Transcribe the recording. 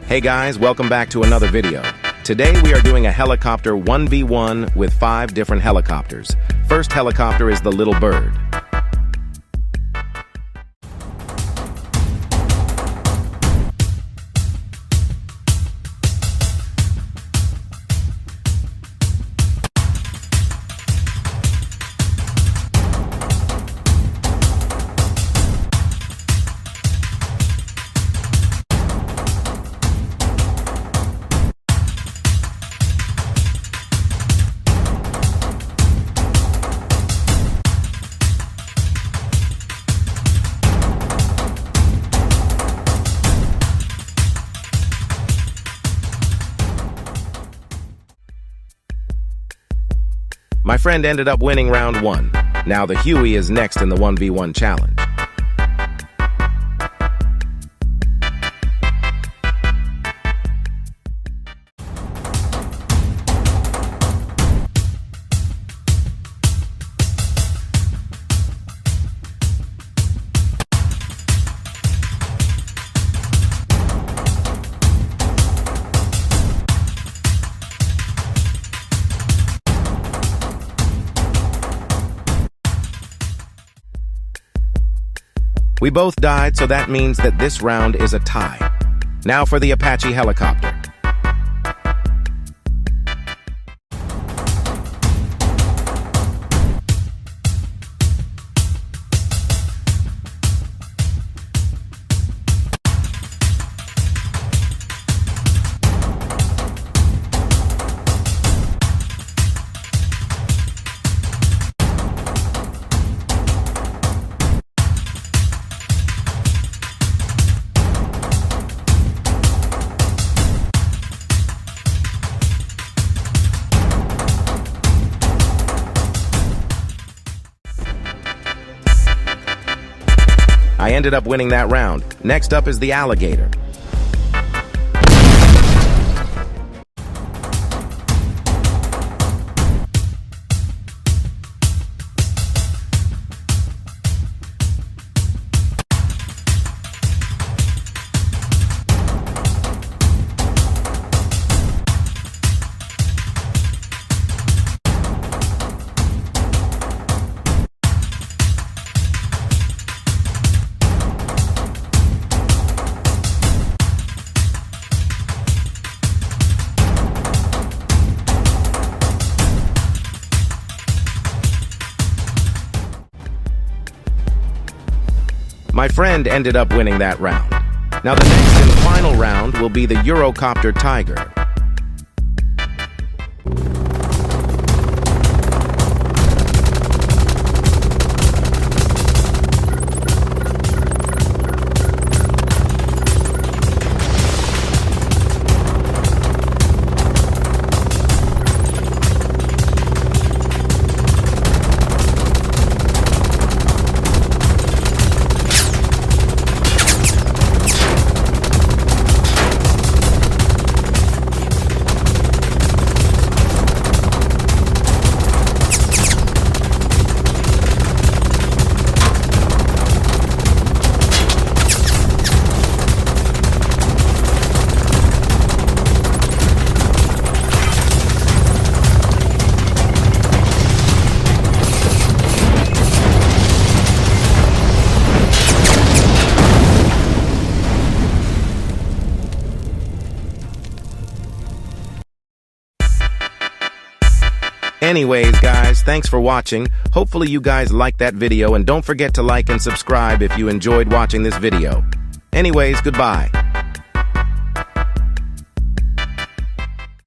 Hey guys, welcome back to another video. Today we are doing a helicopter 1v1 with 5 different helicopters. First helicopter is the Little Bird. My friend ended up winning round 1. Now the Huey is next in the 1v1 challenge. We both died, so that means that this round is a tie. Now for the Apache helicopter. I ended up winning that round. Next up is the alligator. My friend ended up winning that round. Now the next and final round will be the Eurocopter Tiger. Anyways, guys, thanks for watching. Hopefully you guys liked that video, and don't forget to like and subscribe if you enjoyed watching this video. Anyways, goodbye.